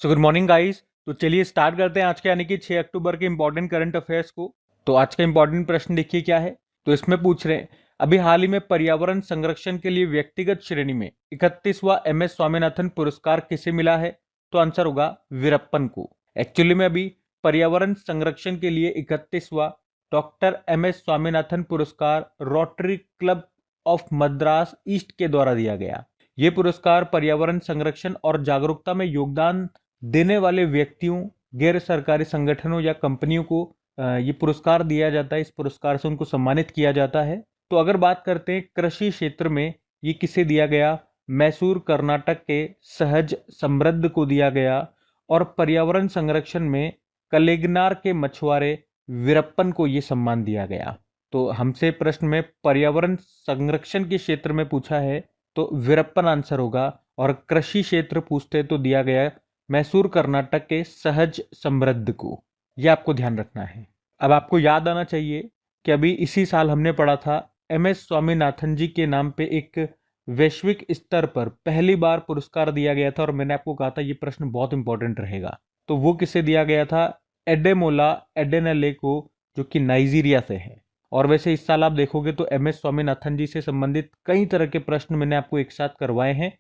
So good morning guys. तो चलिए start करते हैं आज के यानी कि 6 अक्टूबर के इंपॉर्टेंट करंट अफेयर्स को। तो आज का इंपॉर्टेंट प्रश्न देखिए क्या है। तो इसमें पूछ रहे हैं अभी हाल ही में पर्यावरण संरक्षण के लिए व्यक्तिगत श्रेणी में 31वां एमएस स्वामीनाथन पुरस्कार किसे मिला है। तो आंसर होगा वीरप्पन को। एक्चुअली में अभी पर्यावरण संरक्षण के लिए 31वां डॉक्टर एमएस स्वामीनाथन पुरस्कार rotary club of Madras east के द्वारा दिया गया। ये पुरस्कार पर्यावरण संरक्षण और जागरूकता में योगदान देने वाले व्यक्तियों, गैर सरकारी संगठनों या कंपनियों को ये पुरस्कार दिया जाता है। इस पुरस्कार से उनको सम्मानित किया जाता है। तो अगर बात करते हैं कृषि क्षेत्र में, ये किसे दिया गया। मैसूर कर्नाटक के सहज समृद्ध को दिया गया। और पर्यावरण संरक्षण में कलेगनार के मछुआरे वीरप्पन को ये सम्मान दिया गया। तो हमसे प्रश्न में पर्यावरण संरक्षण के क्षेत्र में पूछा है तो वीरप्पन आंसर होगा। और कृषि क्षेत्र पूछते तो दिया गया मैसूर कर्नाटक के सहज समृद्ध को। यह आपको ध्यान रखना है। अब आपको याद आना चाहिए कि अभी इसी साल हमने पढ़ा था एमएस स्वामीनाथन जी के नाम पे एक वैश्विक स्तर पर पहली बार पुरस्कार दिया गया था। और मैंने आपको कहा था ये प्रश्न बहुत इंपॉर्टेंट रहेगा। तो वो किसे दिया गया था। एडेमोला एडेनले को, जो कि नाइजीरिया से है। और वैसे इस साल आप देखोगे तो एमएस स्वामीनाथन जी से संबंधित कई तरह के प्रश्न मैंने आपको एक साथ करवाए हैं।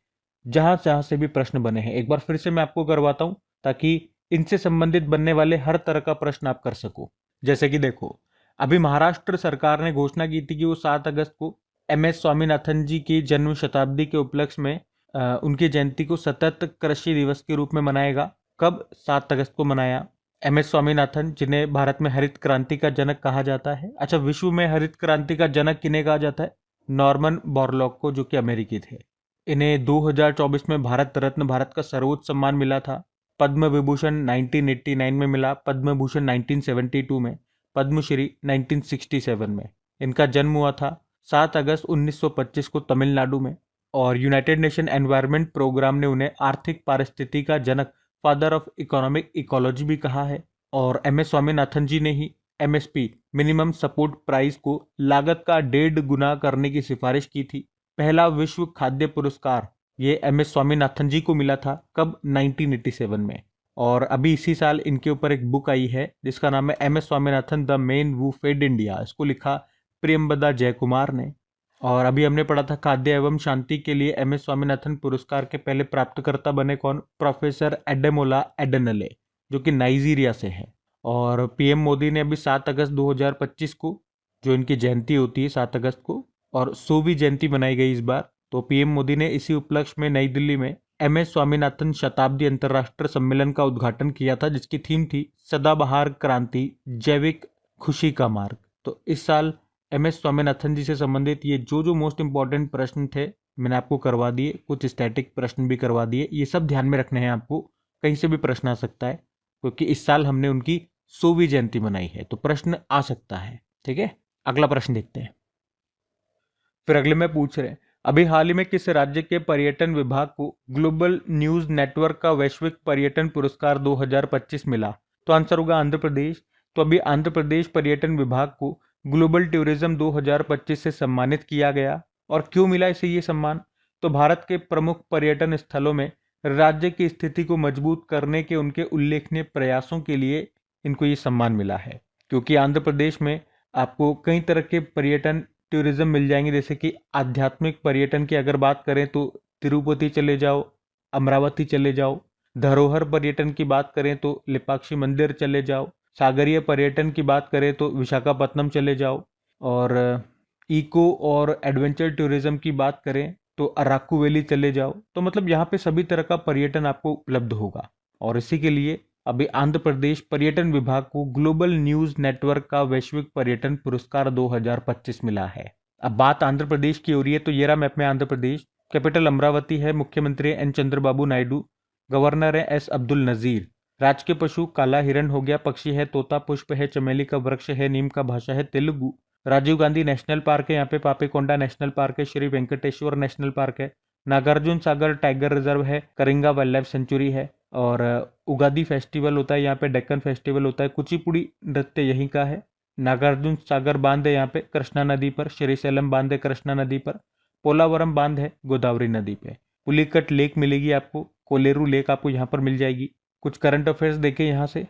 जहां जहां से भी प्रश्न बने हैं एक बार फिर से मैं आपको करवाता हूं, ताकि इनसे संबंधित बनने वाले हर तरह का प्रश्न आप कर सको। जैसे कि देखो, अभी महाराष्ट्र सरकार ने घोषणा की थी कि वो 7 अगस्त को एमएस स्वामीनाथन जी की जन्म शताब्दी के उपलक्ष्य में उनकी जयंती को सतत कृषि दिवस के रूप में मनाएगा। कब 7 अगस्त को मनाया। एमएस स्वामीनाथन, जिन्हें भारत में हरित क्रांति का जनक कहा जाता है। अच्छा, विश्व में हरित क्रांति का जनक किन्हें कहा जाता है। नॉर्मन बोरलॉग को, जो कि अमेरिकी थे। इन्हें 2024 में भारत रत्न, भारत का सर्वोच्च सम्मान मिला था। पद्म विभूषण 1989 में मिला, पद्म भूषण 1972 में, पद्मश्री 1967 में। इनका जन्म हुआ था 7 अगस्त 1925 को तमिलनाडु में। और यूनाइटेड नेशन एनवायरनमेंट प्रोग्राम ने उन्हें आर्थिक पारिस्थितिकी का जनक, फादर ऑफ इकोनॉमिक इकोलॉजी भी कहा है। और एमएस स्वामीनाथन जी ने ही एमएसपी, मिनिमम सपोर्ट प्राइस को लागत का 1.5 गुना करने की सिफारिश की थी। पहला विश्व खाद्य पुरस्कार ये एमएस स्वामीनाथन जी को मिला था। कब, 1987 में। और अभी इसी साल इनके ऊपर एक बुक आई है जिसका नाम है MS Swaminathan the man who fed India. इसको लिखा प्रियंबदा जयकुमार ने। और अभी हमने पढ़ा था खाद्य एवं शांति के लिए एमएस स्वामीनाथन पुरस्कार के पहले प्राप्तकर्ता बने कौन। प्रोफेसर एडेमोला एडेनले, जो कि नाइजीरिया से है। और पीएम मोदी ने अभी 7 अगस्त 2025 को, जो इनकी जयंती होती है 7 अगस्त को, और 100वीं जयंती मनाई गई इस बार। तो पीएम मोदी ने इसी उपलक्ष्य में नई दिल्ली में एमएस स्वामीनाथन शताब्दी अंतर्राष्ट्रीय सम्मेलन का उद्घाटन किया था, जिसकी थीम थी सदाबहार क्रांति, जैविक खुशी का मार्ग। तो इस साल एमएस स्वामीनाथन जी से संबंधित ये जो मोस्ट इंपॉर्टेंट प्रश्न थे मैंने आपको करवा दिए। कुछ स्टैटिक प्रश्न भी करवा दिए। ये सब ध्यान में रखने हैं आपको, कहीं से भी प्रश्न आ सकता है, क्योंकि इस साल हमने उनकी 100वीं जयंती मनाई है। तो प्रश्न आ सकता है। ठीक है, अगला प्रश्न देखते हैं। फिर अगले में पूछ रहे हैं अभी हाल ही में किस राज्य के पर्यटन विभाग को ग्लोबल न्यूज नेटवर्क का वैश्विक पर्यटन पुरस्कार 2025 मिला। तो आंसर होगा आंध्र प्रदेश। तो अभी आंध्र प्रदेश पर्यटन विभाग को ग्लोबल टूरिज्म 2025 से सम्मानित किया गया। और क्यों मिला इसे ये सम्मान। तो भारत के प्रमुख पर्यटन स्थलों में राज्य की स्थिति को मजबूत करने के उनके उल्लेखनीय प्रयासों के लिए इनको ये सम्मान मिला है। क्योंकि आंध्र प्रदेश में आपको कई तरह के पर्यटन टूरिज्म मिल जाएंगे। जैसे कि आध्यात्मिक पर्यटन की अगर बात करें तो तिरुपति चले जाओ, अमरावती चले जाओ। धरोहर पर्यटन की बात करें तो लेपाक्षी मंदिर चले जाओ। सागरीय पर्यटन की बात करें तो विशाखापट्टनम चले जाओ। और इको और एडवेंचर टूरिज्म की बात करें तो अराकू वैली चले जाओ। तो मतलब यहाँ पे सभी तरह का पर्यटन आपको उपलब्ध होगा। और इसी के लिए अभी आंध्र प्रदेश पर्यटन विभाग को ग्लोबल न्यूज नेटवर्क का वैश्विक पर्यटन पुरस्कार 2025 मिला है। अब बात आंध्र प्रदेश की हो रही है तो ये रहा मैप में आंध्र प्रदेश। कैपिटल अमरावती है, मुख्यमंत्री एन चंद्रबाबू नायडू, गवर्नर है एस अब्दुल नजीर। राज्य के पशु काला हिरण हो गया, पक्षी है तोता, पुष्प है चमेली का वृक्ष है, नीम का भाषा है तेलुगु। राजीव गांधी नेशनल पार्क है, यहाँ पे पापीकोंडा नेशनल पार्क है, श्री वेंकटेश्वर नेशनल पार्क है, नागार्जुन सागर टाइगर रिजर्व है, करिंगा वाइल्ड लाइफ सेंचुरी है। और उगादी फेस्टिवल होता है यहाँ पे, डेक्कन फेस्टिवल होता है, कुचिपुड़ी नृत्य यहीं का है। नागार्जुन सागर बांध है यहाँ पे कृष्णा नदी पर, श्रीशैलम बांध है कृष्णा नदी पर, पोलावरम बांध है गोदावरी नदी पे। पुलिकट लेक मिलेगी आपको, कोलेरू लेक आपको यहाँ पर मिल जाएगी। कुछ करंट अफेयर्स देखें यहाँ से।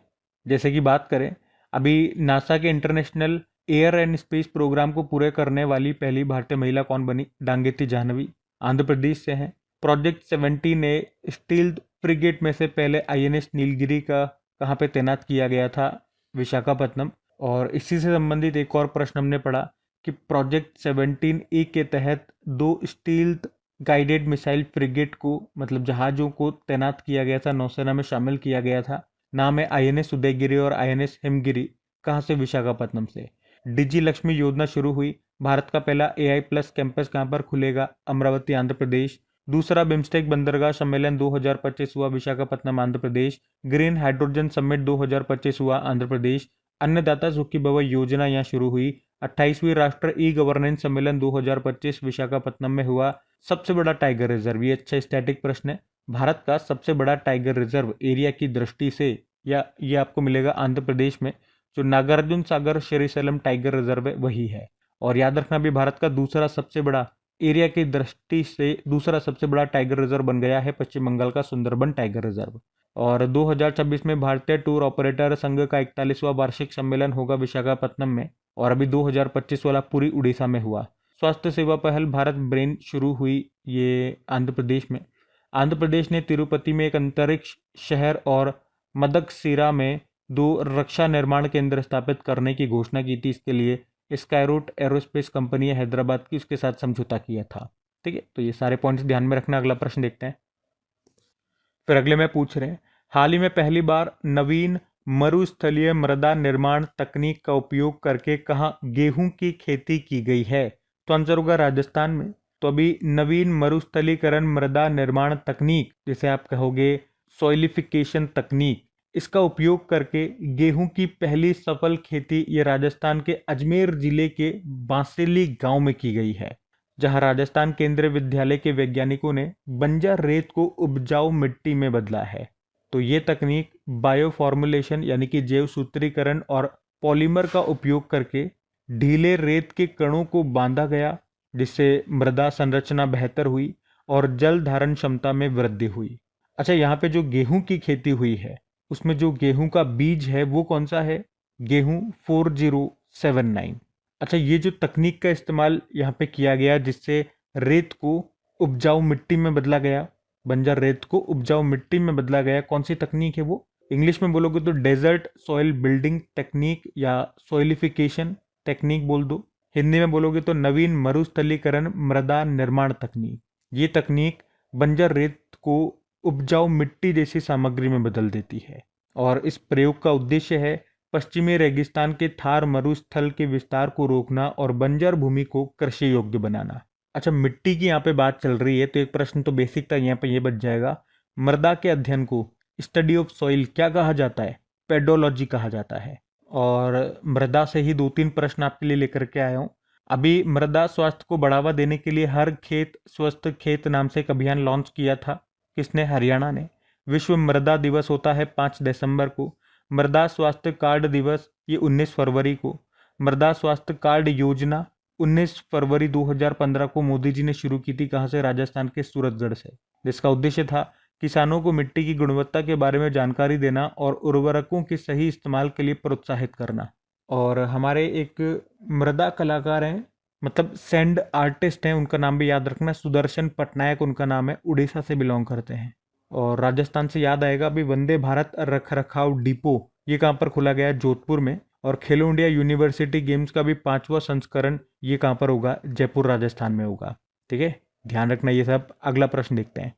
जैसे कि बात करें, अभी नासा के international air and space programme को पूरे करने वाली पहली भारतीय महिला कौन बनी? डांगेती जाह्नवी, आंध्र प्रदेश से हैं। प्रोजेक्ट 17A स्टील फ्रिगेट में से पहले INS नीलगिरी का कहाँ पे तैनात किया गया था? विशाखापट्टनम। और इसी से संबंधित एक और प्रश्न हमने पढ़ा कि प्रोजेक्ट 17A के तहत 2 स्टील गाइडेड मिसाइल फ्रिगेट को, मतलब जहाजों को तैनात किया गया था, नौसेना में शामिल किया गया था। नाम है INS उदयगिरी और INS हिमगिरी। कहाँ से? विशाखापट्टनम से। डिजी लक्ष्मी योजना शुरू हुई। भारत का पहला AI+ कैंपस कहाँ पर खुलेगा? अमरावती, आंध्र प्रदेश। दूसरा बिम्स्टेक बंदरगाह सम्मेलन 2025 हुआ, Visakhapatnam, Andhra Pradesh. Green hydrogen summit 2025 हुआ, आंध्र प्रदेश। अन्नदाता सुखी भव योजना यहाँ शुरू हुई। 28वीं राष्ट्र ई गवर्नेंस सम्मेलन 2025 विशाखापट्टनम में हुआ। सबसे बड़ा टाइगर रिजर्व, ये अच्छा स्टैटिक प्रश्न है। भारत का सबसे बड़ा टाइगर रिजर्व एरिया की दृष्टि से, या ये आपको मिलेगा आंध्र प्रदेश में, जो नागार्जुन सागर श्रीशैलम टाइगर रिजर्व है वही है। और याद रखना भी, भारत का दूसरा सबसे बड़ा एरिया की दृष्टि से दूसरा सबसे बड़ा टाइगर रिजर्व बन गया है पश्चिम बंगाल का सुंदरबन टाइगर रिजर्व। और 2026 में भारतीय टूर ऑपरेटर संघ का 41वां वार्षिक सम्मेलन होगा विशाखापट्टनम में। और अभी 2025 वाला पूरी उड़ीसा में हुआ। स्वास्थ्य सेवा पहल भारत ब्रेन शुरू हुई, ये आंध्र प्रदेश में। आंध्र प्रदेश ने तिरुपति में एक अंतरिक्ष शहर और मदकसीरा में 2 रक्षा निर्माण केंद्र स्थापित करने की घोषणा की थी। इसके लिए स्काईरूट एरोस्पेस कंपनी हैदराबाद की, उसके साथ समझौता किया था। ठीक है, तो ये सारे पॉइंट्स ध्यान में रखना। अगला प्रश्न देखते हैं। फिर अगले में पूछ रहे हैं, हाल ही में पहली बार नवीन मरुस्थलीय मृदा निर्माण तकनीक का उपयोग करके कहाँ गेहूं की खेती की गई है? तो आंसर होगा राजस्थान में। तो अभी नवीन मरुस्थलीकरण मृदा निर्माण तकनीक, जिसे आप कहोगे सॉइलिफिकेशन तकनीक, इसका उपयोग करके गेहूं की पहली सफल खेती ये राजस्थान के अजमेर जिले के बांसेली गांव में की गई है, जहां राजस्थान केंद्रीय विद्यालय के वैज्ञानिकों ने बंजर रेत को उपजाऊ मिट्टी में बदला है। तो ये तकनीक बायो फॉर्मुलेशन यानी कि जैव सूत्रीकरण और पॉलीमर का उपयोग करके ढीले रेत के कणों को बांधा गया, जिससे मृदा संरचना बेहतर हुई और जल धारण क्षमता में वृद्धि हुई। अच्छा, यहाँ पे जो गेहूं की खेती हुई है उसमें जो गेहूं का बीज है वो कौन सा है? गेहूं 4079। अच्छा, ये जो तकनीक का इस्तेमाल यहाँ पे किया गया जिससे रेत को उपजाऊ मिट्टी में बदला गया, बंजर रेत को उपजाऊ मिट्टी में बदला गया, कौन सी तकनीक है वो? इंग्लिश में बोलोगे तो डेजर्ट सॉइल बिल्डिंग टेक्निक या सॉइलिफिकेशन टेक्निक बोल दो। हिंदी में बोलोगे तो नवीन मरुस्थलीकरण मृदा निर्माण तकनीक। ये तकनीक बंजर रेत को उपजाऊ मिट्टी जैसी सामग्री में बदल देती है। और इस प्रयोग का उद्देश्य है पश्चिमी रेगिस्तान के थार मरुस्थल के विस्तार को रोकना और बंजर भूमि को कृषि योग्य बनाना। अच्छा, मिट्टी की यहाँ पे बात चल रही है तो एक प्रश्न तो बेसिक था यहाँ पे ये बच जाएगा। मृदा के अध्ययन को स्टडी ऑफ सॉइल क्या कहा जाता है? पेडोलॉजी कहा जाता है। और मृदा से ही 2-3 प्रश्न आपके लिए लेकर के आया हूँ। अभी मृदा स्वास्थ्य को बढ़ावा देने के लिए हर खेत स्वस्थ खेत नाम से एक अभियान लॉन्च किया था। किसने? हरियाणा ने। विश्व मृदा दिवस होता है 5 दिसंबर को। मृदा स्वास्थ्य कार्ड दिवस ये 19 फरवरी को। मृदा स्वास्थ्य कार्ड योजना 19 फरवरी 2015 को मोदी जी ने शुरू की थी। कहाँ से? राजस्थान के सूरतगढ़ से। जिसका उद्देश्य था किसानों को मिट्टी की गुणवत्ता के बारे में जानकारी देना और उर्वरकों के सही इस्तेमाल के लिए प्रोत्साहित करना। और हमारे एक मृदा कलाकार हैं, मतलब सैंड आर्टिस्ट हैं, उनका नाम भी याद रखना, सुदर्शन पटनायक उनका नाम है, उड़ीसा से बिलोंग करते हैं। और राजस्थान से याद आएगा, अभी वंदे भारत रख रखाव डिपो ये कहाँ पर खुला गया है? जोधपुर में। और खेलो इंडिया यूनिवर्सिटी गेम्स का भी 5वां संस्करण ये कहाँ पर होगा? जयपुर राजस्थान में होगा। ठीक है, ध्यान रखना ये सब। अगला प्रश्न देखते हैं।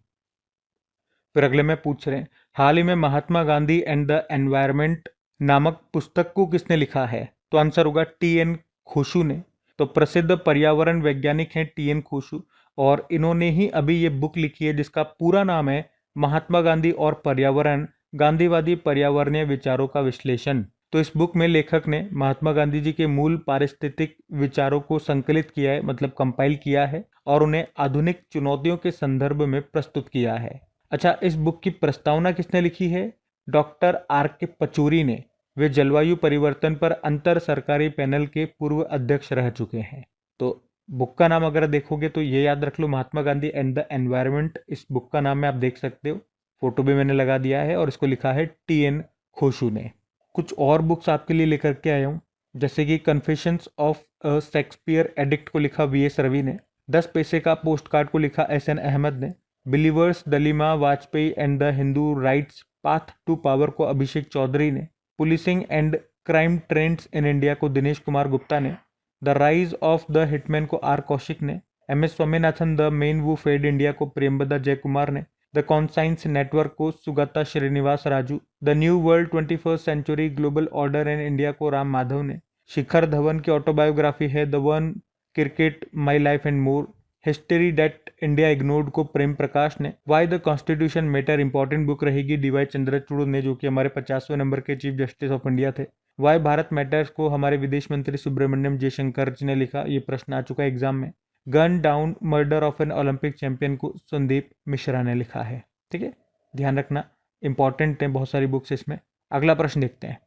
फिर अगले में पूछ रहे हैं, हाल ही में Mahatma Gandhi and the environment नामक पुस्तक को किसने लिखा है? तो आंसर होगा TN खोशू ने। तो प्रसिद्ध पर्यावरण वैज्ञानिक हैं TN खोशू, और इन्होंने ही अभी ये बुक लिखी है जिसका पूरा नाम है महात्मा गांधी और पर्यावरण, गांधीवादी पर्यावरणीय विचारों का विश्लेषण। तो इस बुक में लेखक ने महात्मा गांधी जी के मूल पारिस्थितिक विचारों को संकलित किया है, मतलब कंपाइल किया है, और उन्हें आधुनिक चुनौतियों के संदर्भ में प्रस्तुत किया है। अच्छा, इस बुक की प्रस्तावना किसने लिखी है? डॉक्टर RK पचौरी ने। वे जलवायु परिवर्तन पर अंतर सरकारी पैनल के पूर्व अध्यक्ष रह चुके हैं। तो बुक का नाम अगर देखोगे तो ये याद रख लो, Mahatma Gandhi and the environment, इस बुक का नाम है, आप देख सकते हो। फोटो भी मैंने लगा दिया है और इसको लिखा है TN खोशू ने। कुछ और बुक्स आपके लिए लेकर के आया हूँ, जैसे कि confessions of a Shakespeare addict को लिखा VS रवि ने, 10 पैसे का पोस्ट कार्ड को लिखा SN अहमद ने, believer's dilemma Vajpayee and the Hindu right's path to power को अभिषेक चौधरी ने, policing and crime trends in India को दिनेश कुमार गुप्ता ने, the rise of the hitman को R कौशिक ने, MS Swaminathan the man who fed India को प्रेमबदा जयकुमार ने, द कॉन्साइंस नेटवर्क को Sugata Srinivas Raju, the new world 21st century global order in India को राम माधव ने, शिखर धवन की ऑटोबायोग्राफी है the one cricket my life and more, history that India ignored को प्रेम प्रकाश ने, why the constitution matter important book रहेगी DY चंद्रचूड़ ने, जो कि हमारे 50वें नंबर के चीफ जस्टिस ऑफ इंडिया थे, वाई भारत मैटर्स को हमारे विदेश मंत्री सुब्रमण्यम जयशंकर जी ने लिखा, ये प्रश्न आ चुका है एग्जाम में, gun down murder of an Olympic champion को संदीप मिश्रा ने लिखा है। ठीक है, ध्यान रखना, इंपॉर्टेंट है बहुत सारी बुक्स इसमें। अगला प्रश्न देखते हैं।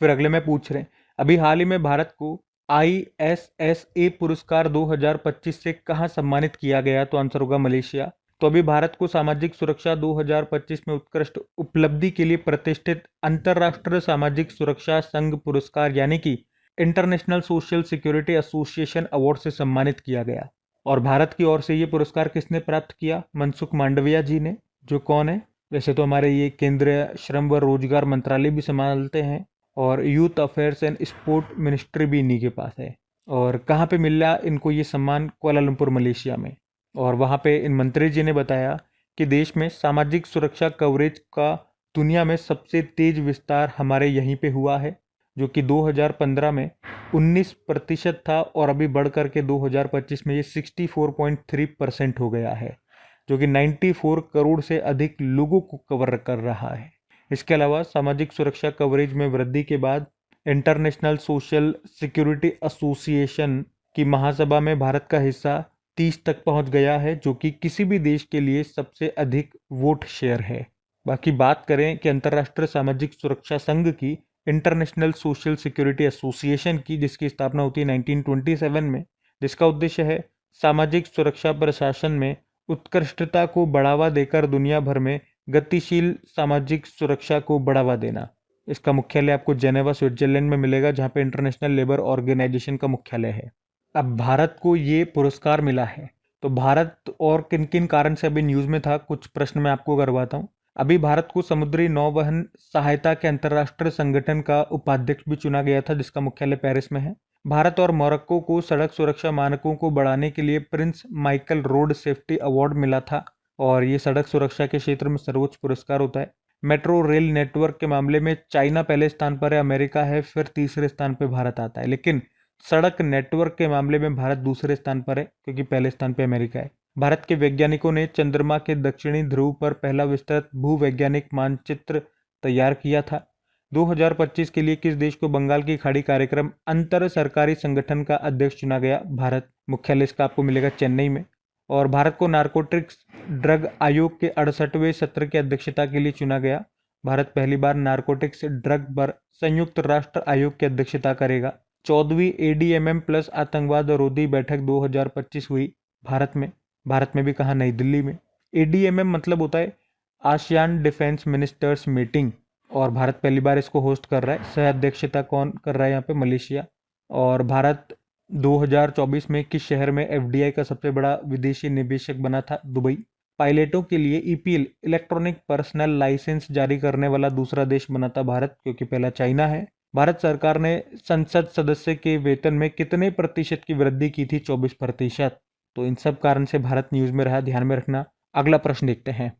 फिर अगले में पूछ रहे हैं, अभी हाल ही में भारत को ISSA पुरस्कार 2025 से कहाँ सम्मानित किया गया? तो आंसर होगा मलेशिया। तो अभी भारत को सामाजिक सुरक्षा 2025 में उत्कृष्ट उपलब्धि के लिए प्रतिष्ठित अंतर्राष्ट्रीय सामाजिक सुरक्षा संघ पुरस्कार यानी कि international social security association award से सम्मानित किया गया। और भारत की ओर से ये पुरस्कार किसने प्राप्त किया? मनसुख मांडविया जी ने, जो कौन है? वैसे तो हमारे ये केंद्रीय श्रम व रोजगार मंत्रालय भी संभालते हैं और youth affairs and sport ministry भी इन्हीं के पास है। और कहाँ पे मिल रहा इनको ये सम्मान? कुआलालंपुर मलेशिया में। और वहाँ पे इन मंत्री जी ने बताया कि देश में सामाजिक सुरक्षा कवरेज का दुनिया में सबसे तेज विस्तार हमारे यहीं पे हुआ है, जो कि 2015 में 19% था और अभी बढ़ करके 2025 में ये 64.3% हो गया है, जो कि 94 करोड़ से अधिक लोगों को कवर कर रहा है। इसके अलावा सामाजिक सुरक्षा कवरेज में वृद्धि के बाद इंटरनेशनल सोशल सिक्योरिटी एसोसिएशन की महासभा में भारत का हिस्सा 30 तक पहुंच गया है, जो कि किसी भी देश के लिए सबसे अधिक वोट शेयर है। बाकी बात करें कि अंतर्राष्ट्रीय सामाजिक सुरक्षा संघ की, इंटरनेशनल सोशल सिक्योरिटी एसोसिएशन की, जिसकी स्थापना होती है 1927 में, जिसका उद्देश्य है सामाजिक सुरक्षा प्रशासन में उत्कृष्टता को बढ़ावा देकर दुनिया भर में गतिशील सामाजिक सुरक्षा को बढ़ावा देना। इसका मुख्यालय आपको जेनेवा स्विट्जरलैंड में मिलेगा, जहां पे इंटरनेशनल लेबर ऑर्गेनाइजेशन का मुख्यालय है। अब भारत को ये पुरस्कार मिला है, तो भारत और किन किन कारण से अभी न्यूज में था, कुछ प्रश्न मैं आपको करवाता हूँ। अभी भारत को समुद्री नौवहन सहायता के अंतर्राष्ट्रीय संगठन का उपाध्यक्ष भी चुना गया था, जिसका मुख्यालय पेरिस में है। भारत और मोरक्को को सड़क सुरक्षा मानकों को बढ़ाने के लिए Prince Michael road safety award मिला था, और ये सड़क सुरक्षा के क्षेत्र में सर्वोच्च पुरस्कार होता है। मेट्रो रेल नेटवर्क के मामले में चाइना पहले स्थान पर है, अमेरिका है, फिर तीसरे स्थान पर भारत आता है। लेकिन सड़क नेटवर्क के मामले में भारत दूसरे स्थान पर है, क्योंकि पहले स्थान पर अमेरिका है। भारत के वैज्ञानिकों ने चंद्रमा के दक्षिणी ध्रुव पर पहला विस्तृत भूवैज्ञानिक मानचित्र तैयार किया था। 2025 के लिए किस देश को बंगाल की खाड़ी कार्यक्रम अंतर सरकारी संगठन का अध्यक्ष चुना गया? भारत। मुख्यालय इसका आपको मिलेगा चेन्नई में। और भारत को नारकोटिक्स ड्रग आयोग के 68वें सत्र की अध्यक्षता के लिए चुना गया। भारत पहली बार नारकोटिक्स ड्रग पर संयुक्त राष्ट्र आयोग की अध्यक्षता करेगा। 14वीं ADMM प्लस आतंकवाद रोधी बैठक 2025 हुई भारत में। भारत में भी कहा? नई दिल्ली में। ADMM मतलब होता है आसियान डिफेंस मिनिस्टर्स मीटिंग, और भारत पहली बार इसको होस्ट कर रहा है। सह अध्यक्षता कौन कर रहा है यहाँ पे? मलेशिया। और भारत 2024 में किस शहर में FDI का सबसे बड़ा विदेशी निवेशक बना था? दुबई। पायलटों के लिए EPL इलेक्ट्रॉनिक पर्सनल लाइसेंस जारी करने वाला दूसरा देश बना था भारत, क्योंकि पहला चाइना है। भारत सरकार ने संसद सदस्य के वेतन में कितने प्रतिशत की वृद्धि की थी? 24%। तो इन सब कारण से भारत न्यूज में रहा, ध्यान में रखना। अगला प्रश्न देखते हैं।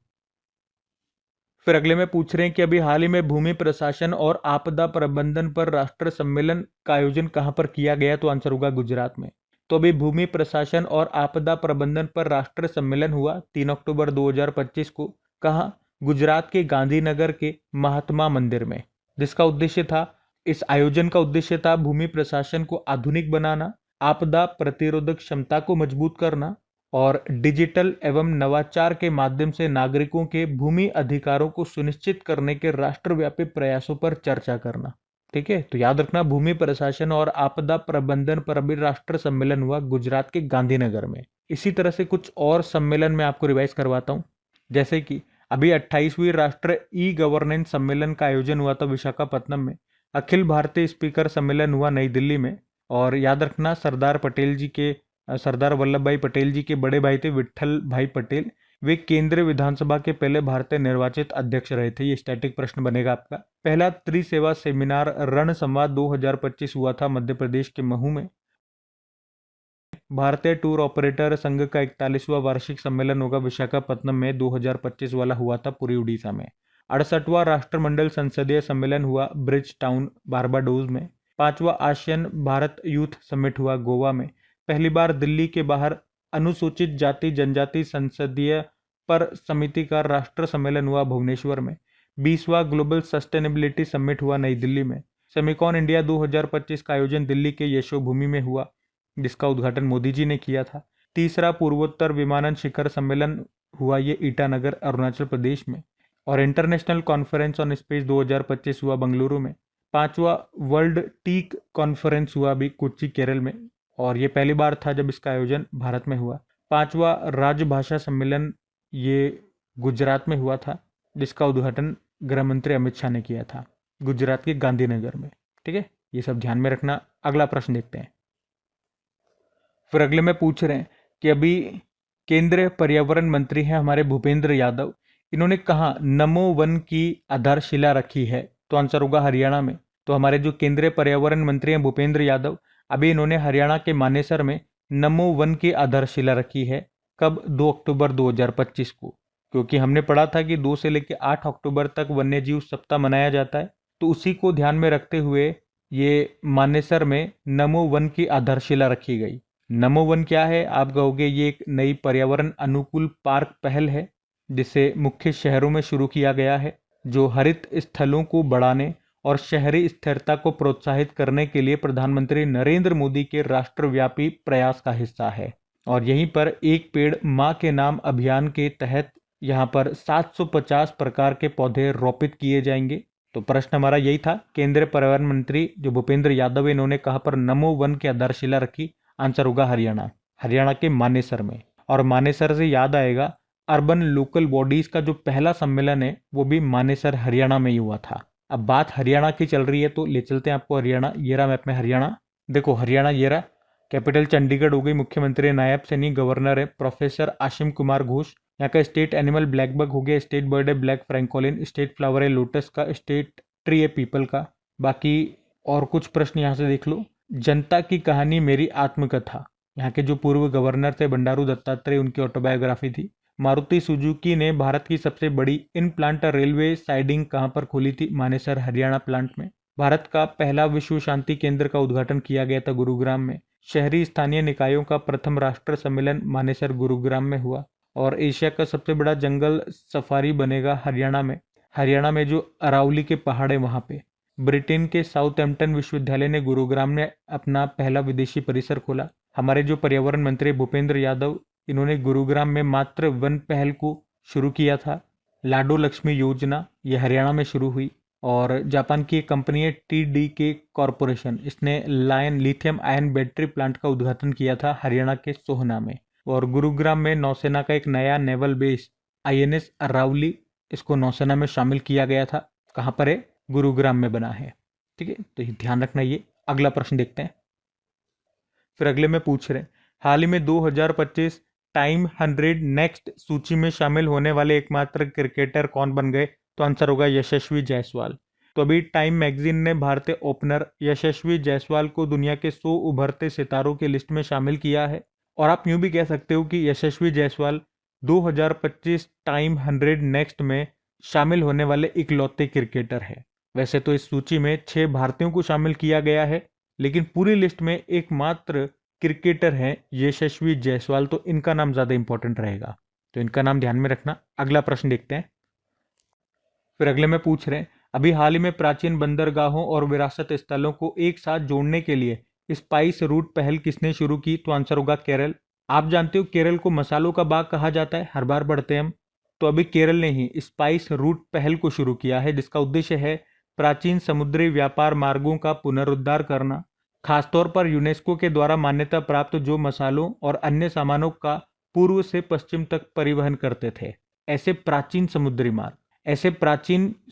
फिर अगले में पूछ रहे हैं कि अभी हाल ही में भूमि प्रशासन और आपदा प्रबंधन पर राष्ट्रीय सम्मेलन का आयोजन कहां पर किया गया? तो आंसर होगा गुजरात में। तो अभी भूमि प्रशासन और आपदा प्रबंधन पर राष्ट्रीय सम्मेलन हुआ 3 अक्टूबर 2025 को। कहां? गुजरात के गांधीनगर के महात्मा मंदिर में। जिसका उद्देश्य था, इस आयोजन का उद्देश्य था भूमि प्रशासन को आधुनिक बनाना, आपदा प्रतिरोधक क्षमता को मजबूत करना और डिजिटल एवं नवाचार के माध्यम से नागरिकों के भूमि अधिकारों को सुनिश्चित करने के राष्ट्रव्यापी प्रयासों पर चर्चा करना। ठीक है, तो याद रखना, भूमि प्रशासन और आपदा प्रबंधन पर अभी राष्ट्रीय सम्मेलन हुआ गुजरात के गांधीनगर में। इसी तरह से कुछ और सम्मेलन मैं आपको रिवाइज करवाता हूँ, जैसे कि अभी 28वीं राष्ट्रीय ई गवर्नेंस सम्मेलन का आयोजन हुआ था विशाखापत्तनम में, अखिल भारतीय स्पीकर सम्मेलन हुआ नई दिल्ली में, और याद रखना सरदार वल्लभ भाई पटेल जी के बड़े भाई थे विट्ठल भाई पटेल, वे केंद्रीय विधानसभा के पहले भारतीय निर्वाचित अध्यक्ष रहे थे। ये स्टैटिक प्रश्न बनेगा आपका। पहला त्रिसेवा सेमिनार रण संवाद 2025 हुआ था मध्य प्रदेश के महू में। भारतीय टूर ऑपरेटर संघ का 41वां वार्षिक सम्मेलन होगा विशाखापत्तनम में, 2025 वाला हुआ था पूरी उड़ीसा में। 68वां राष्ट्रमंडल संसदीय सम्मेलन हुआ ब्रिज टाउन बारबाडोस में। 5वां आसियान भारत यूथ समिट हुआ गोवा में। पहली बार दिल्ली के बाहर अनुसूचित जाति जनजाति संसदीय पर समिति का राष्ट्र सम्मेलन हुआ भुवनेश्वर में। 20वां ग्लोबल सस्टेनेबिलिटी समिट हुआ नई दिल्ली में। सेमिकॉन इंडिया 2025 का आयोजन दिल्ली के यशोभूमि में हुआ, जिसका उद्घाटन मोदी जी ने किया था। तीसरा पूर्वोत्तर विमानन शिखर सम्मेलन हुआ ये ईटानगर अरुणाचल प्रदेश में। और इंटरनेशनल कॉन्फ्रेंस ऑन स्पेस 2025 हुआ बेंगलुरु में। 5वां वर्ल्ड टीक कॉन्फ्रेंस हुआ अभी कोच्चि केरल में, और ये पहली बार था जब इसका आयोजन भारत में हुआ। 5वां राजभाषा सम्मेलन ये गुजरात में हुआ था, जिसका उद्घाटन गृह मंत्री अमित शाह ने किया था गुजरात के गांधीनगर में। ठीक है, ये सब ध्यान में रखना। अगला प्रश्न देखते हैं। फिर अगले में पूछ रहे हैं कि अभी केंद्रीय पर्यावरण मंत्री हैं हमारे भूपेंद्र यादव, इन्होंने कहा नमो वन की आधारशिला रखी है? तो आंसर होगा हरियाणा में। तो हमारे जो केंद्रीय पर्यावरण मंत्री हैं भूपेंद्र यादव, अभी इन्होंने हरियाणा के मानेसर में नमो वन की आधारशिला रखी है। कब? 2 अक्टूबर 2025 को, क्योंकि हमने पढ़ा था कि 2 से लेकर 8 अक्टूबर तक वन्य जीव सप्ताह मनाया जाता है, तो उसी को ध्यान में रखते हुए ये मानेसर में नमो वन की आधारशिला रखी गई। नमो वन क्या है? आप कहोगे ये एक नई पर्यावरण अनुकूल पार्क पहल है, जिसे मुख्य शहरों में शुरू किया गया है, जो हरित स्थलों को बढ़ाने और शहरी स्थिरता को प्रोत्साहित करने के लिए प्रधानमंत्री नरेंद्र मोदी के राष्ट्रव्यापी प्रयास का हिस्सा है। और यहीं पर एक पेड़ माँ के नाम अभियान के तहत यहाँ पर 750 प्रकार के पौधे रोपित किए जाएंगे। तो प्रश्न हमारा यही था, केंद्रीय पर्यावरण मंत्री जो भूपेंद्र यादव है, इन्होंने कहा पर नमो वन की आधारशिला रखी? आंसर होगा हरियाणा के मानेसर में। और मानेसर से याद आएगा, अर्बन लोकल बॉडीज का जो पहला सम्मेलन है वो भी मानेसर हरियाणा में ही हुआ था। अब बात हरियाणा की चल रही है तो ले चलते हैं आपको हरियाणा। ये रहा मैप में हरियाणा, देखो हरियाणा ये रहा। कैपिटल चंडीगढ़ हो गई, मुख्यमंत्री नायब सैनी, गवर्नर है प्रोफेसर आशिम कुमार घोष। यहाँ का स्टेट एनिमल ब्लैक बग हो गया, स्टेट बर्ड है ब्लैक फ्रैंकोलिन, स्टेट फ्लावर है लोटस का, स्टेट ट्री है पीपल का। बाकी और कुछ प्रश्न यहाँ से देख लो। जनता की कहानी मेरी आत्मकथा, यहाँ के जो पूर्व गवर्नर थे बंडारू दत्तात्रेय, उनकी ऑटोबायोग्राफी थी। मारुति सुजुकी ने भारत की सबसे बड़ी इन प्लांट रेलवे साइडिंग कहाँ पर खोली थी? मानेसर हरियाणा प्लांट में। भारत का पहला विश्व शांति केंद्र का उद्घाटन किया गया था गुरुग्राम में। शहरी स्थानीय निकायों का प्रथम राष्ट्र सम्मेलन मानेसर गुरुग्राम में हुआ। और एशिया का सबसे बड़ा जंगल सफारी बनेगा हरियाणा में। हरियाणा में जो अरावली के पहाड़ है वहाँ पे। ब्रिटेन के साउथहैम्पटन विश्वविद्यालय ने गुरुग्राम में अपना पहला विदेशी परिसर खोला। हमारे जो पर्यावरण मंत्री भूपेंद्र यादव, इन्होंने गुरुग्राम में मात्र वन पहल को शुरू किया था। लाडो लक्ष्मी योजना ये हरियाणा में शुरू हुई। और जापान की एक कंपनी है TDK कॉरपोरेशन, इसने लिथियम आयन बैटरी प्लांट का उद्घाटन किया था हरियाणा के सोहना में। और गुरुग्राम में नौसेना का एक नया नेवल बेस INS अरावली, इसको नौसेना में शामिल किया गया था। कहाँ पर है? गुरुग्राम में बना है। ठीक है, तो ये ध्यान रखना। ये अगला प्रश्न देखते हैं। फिर अगले में पूछ रहे हैं, हाल ही में 2025 टाइम 100 नेक्स्ट सूची में शामिल होने वाले एकमात्र क्रिकेटर कौन बन गए? तो आंसर होगा यशस्वी जायसवाल। तो अभी टाइम मैगजीन ने भारतीय ओपनर यशस्वी जायसवाल को दुनिया के 100 उभरते सितारों की लिस्ट में शामिल किया है। और आप यूं भी कह सकते हो कि यशस्वी जायसवाल 2025 टाइम 100 नेक्स्ट में शामिल होने वाले इकलौते क्रिकेटर है। वैसे तो इस सूची में 6 भारतीयों को शामिल किया गया है, लेकिन पूरी लिस्ट में एकमात्र क्रिकेटर हैं यशस्वी जायसवाल, तो इनका नाम ज्यादा इंपॉर्टेंट रहेगा, तो इनका नाम ध्यान में रखना। अगला प्रश्न देखते हैं। फिर अगले में पूछ रहे हैं, अभी हाल ही में प्राचीन बंदरगाहों और विरासत स्थलों को एक साथ जोड़ने के लिए स्पाइस रूट पहल किसने शुरू की? तो आंसर होगा केरल। आप जानते हो केरल को मसालों का बाग कहा जाता है, हर बार पढ़ते हैं हम। तो अभी केरल ने ही स्पाइस रूट पहल को शुरू किया है, जिसका उद्देश्य है प्राचीन समुद्री व्यापार मार्गों का पुनरुद्धार करना, खासतौर पर यूनेस्को के द्वारा मान्यता प्राप्त जो मसालों और अन्य सामानों का पूर्व से पश्चिम तक परिवहन करते थे। ऐसे प्राचीन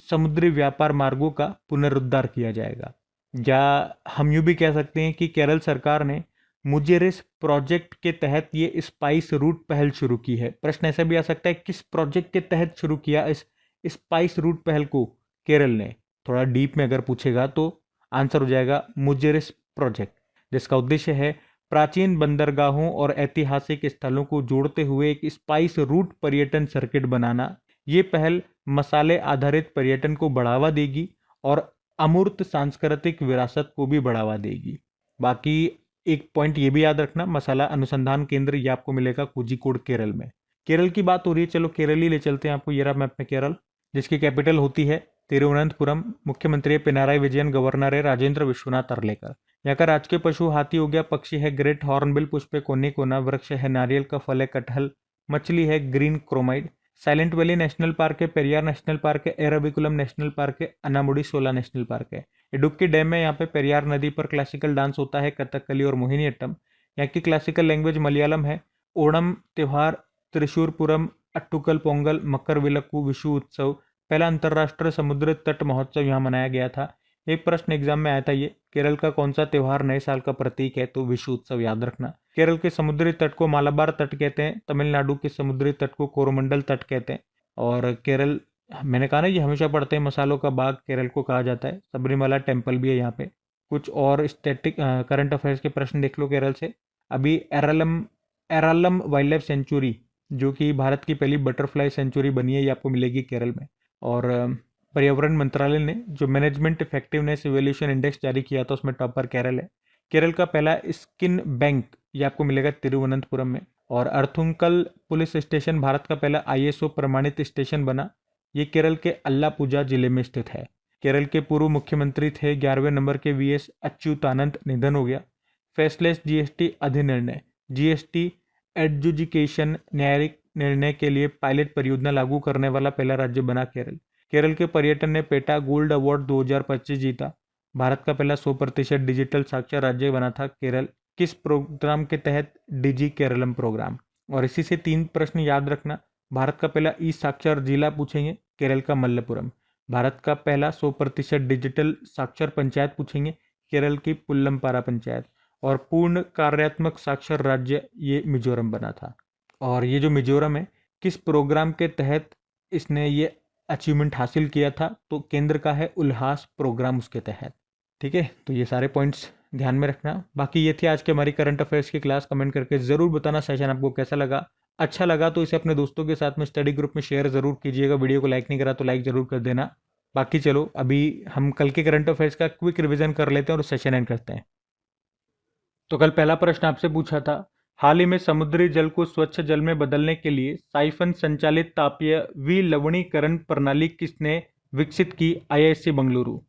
समुद्री व्यापार मार्गों का पुनरुद्धार किया जाएगा। या हम यूं भी कह सकते हैं कि केरल सरकार ने मुजेरिस प्रोजेक्ट के तहत ये स्पाइस रूट पहल शुरू की है। प्रश्न ऐसा भी आ सकता है, किस प्रोजेक्ट के तहत शुरू किया इस स्पाइस रूट पहल को केरल ने? थोड़ा डीप में अगर पूछेगा तो आंसर हो जाएगा मुजेरिस प्रोजेक्ट, जिसका उद्देश्य है प्राचीन बंदरगाहों और ऐतिहासिक स्थलों को जोड़ते हुए एक स्पाइस रूट पर्यटन सर्किट बनाना। ये पहल मसाले आधारित पर्यटन को बढ़ावा देगी और अमूर्त सांस्कृतिक विरासत को भी बढ़ावा देगी। बाकी एक पॉइंट ये भी याद रखना, मसाला अनुसंधान केंद्र ये आपको मिलेगा कोझिकोड केरल में। केरल की बात हो रही है, चलो केरल ही ले चलते हैं आपको। ये रहा मैप में केरल, जिसकी कैपिटल होती है तिरुवनंतपुरम। मुख्यमंत्री है पिनाराई विजयन, गवर्नर है राजेंद्र विश्वनाथ अर्लेकर। यहाँ का राजकीय पशु हाथी हो गया, पक्षी है ग्रेट हॉर्नबिल, पुष्प है कोनिकोना, वृक्ष है नारियल का फल है कटहल, मछली है green chromide. Silent valley national park है, पेरियार नेशनल पार्क है, एराविकुलम नेशनल पार्क है, अनामुडी शोला नेशनल पार्क है। इडुक्की डैम है, यहाँ पे पेरियार नदी पर क्लासिकल डांस होता है कथकली और मोहिनीअट्टम। यहाँ की क्लासिकल लैंग्वेज मलयालम है। ओणम त्योहार, त्रिशूरपुरम, अट्टुकल पोंगल, मकर विलक्कू, विशु उत्सव, पहला अंतर्राष्ट्रीय समुद्र तट महोत्सव यहाँ मनाया गया था। एक प्रश्न एग्जाम में आया था ये, केरल का कौन सा त्योहार नए साल का प्रतीक है? तो विशु उत्सव याद रखना। केरल के समुद्री तट को मालाबार तट कहते हैं, तमिलनाडु के समुद्री तट को कोरोमंडल तट कहते हैं। और केरल, मैंने कहा ना ये हमेशा पढ़ते हैं, मसालों का बाग केरल को कहा जाता है। सबरीमाला टेम्पल भी है यहाँ पे। कुछ और स्टैटिक करंट अफेयर्स के प्रश्न देख लो केरल से। अभी एरालम वाइल्ड लाइफ सेंचुरी, जो कि भारत की पहली बटरफ्लाई सेंचुरी बनी है, ये आपको मिलेगी केरल में। और पर्यावरण मंत्रालय ने जो मैनेजमेंट इफेक्टिवनेस इवैल्यूएशन इंडेक्स जारी किया था, उसमें टॉपर केरल है। केरल का पहला स्किन बैंक ये आपको मिलेगा तिरुवनंतपुरम में। और अर्थुंकल पुलिस स्टेशन भारत का पहला ISO प्रमाणित स्टेशन बना, ये केरल के अल्लापुजा जिले में स्थित है। केरल के पूर्व मुख्यमंत्री थे 11वें नंबर के VS अच्युतानंद, निधन हो गया। फेसलेस GST अधिनिर्णय, GST एडजुडिकेशन न्यायिक निर्णय के लिए पायलट परियोजना लागू करने वाला पहला राज्य बना केरल। केरल के पर्यटन ने पेटा गोल्ड अवार्ड 2025 जीता। भारत का पहला 100% डिजिटल साक्षर राज्य बना था केरल। किस प्रोग्राम के तहत? डिजी केरलम प्रोग्राम। और इसी से 3 प्रश्न याद रखना। भारत का पहला ई साक्षर जिला पूछेंगे, केरल का मल्लपुरम। भारत का पहला 100% डिजिटल साक्षर पंचायत पूछेंगे, केरल की पुल्लमपारा पंचायत। और पूर्ण कार्यात्मक साक्षर राज्य ये मिजोरम बना था। और ये जो मिजोरम है, किस प्रोग्राम के तहत इसने ये अचीवमेंट हासिल किया था? तो केंद्र का है उल्हास प्रोग्राम, उसके तहत। ठीक है, तो ये सारे पॉइंट्स ध्यान में रखना। बाकी ये थी आज की हमारी करंट अफेयर्स की क्लास। कमेंट करके जरूर बताना सेशन आपको कैसा लगा। अच्छा लगा तो इसे अपने दोस्तों के साथ में स्टडी ग्रुप में शेयर जरूर कीजिएगा। वीडियो को लाइक नहीं करा तो लाइक जरूर कर देना। बाकी चलो अभी हम कल के करंट अफेयर्स का क्विक रिविजन कर लेते हैं और सेशन एंड करते हैं। तो कल पहला प्रश्न आपसे पूछा था, हाल ही में समुद्री जल को स्वच्छ जल में बदलने के लिए साइफन संचालित तापीय विलवणीकरण प्रणाली किसने विकसित की? IISc बेंगलुरु।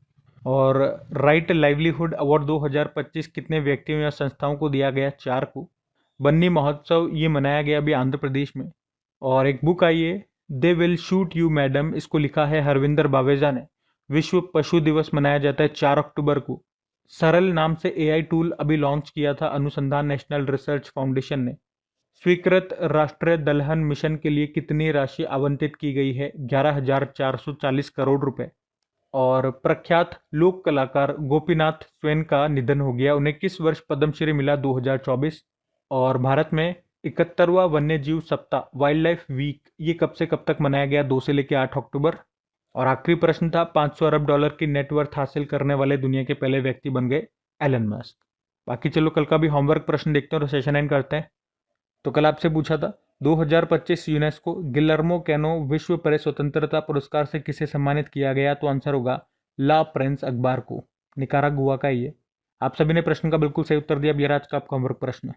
और राइट लाइवलीहुड अवार्ड 2025 कितने व्यक्तियों या संस्थाओं को दिया गया? 4 को। बन्नी महोत्सव ये मनाया गया अभी आंध्र प्रदेश में। और एक बुक आई है they will shoot you madam, इसको लिखा है हरविंदर बावेजा ने। विश्व पशु दिवस मनाया जाता है 4 अक्टूबर को। सरल नाम से AI टूल अभी लॉन्च किया था अनुसंधान नेशनल रिसर्च फाउंडेशन ने। स्वीकृत राष्ट्रीय दलहन मिशन के लिए कितनी राशि आवंटित की गई है? 11,440 करोड़ रुपए। और प्रख्यात लोक कलाकार गोपीनाथ स्वयं का निधन हो गया। उन्हें किस वर्ष पद्मश्री मिला? 2024। और भारत में 71वां वन्य जीव सप्ताह वाइल्ड लाइफ वीक ये कब से कब तक मनाया गया? 2 से लेकर 8 अक्टूबर। और आखिरी प्रश्न था, $500 अरब की नेटवर्थ हासिल करने वाले दुनिया के पहले व्यक्ति बन गए एलन मस्क। बाकी चलो कल का भी होमवर्क प्रश्न देखते हैं और सेशन एंड करते हैं। तो कल आपसे पूछा था 2025 यूनेस्को गिलर्मो कैनो विश्व प्रेस स्वतंत्रता पुरस्कार से किसे सम्मानित किया गया? तो आंसर होगा ला प्रेंस अखबार को, निकारागुआ का ये। आप सभी ने प्रश्न का बिल्कुल सही उत्तर दिया। अब ये आज का आपका होमवर्क प्रश्न।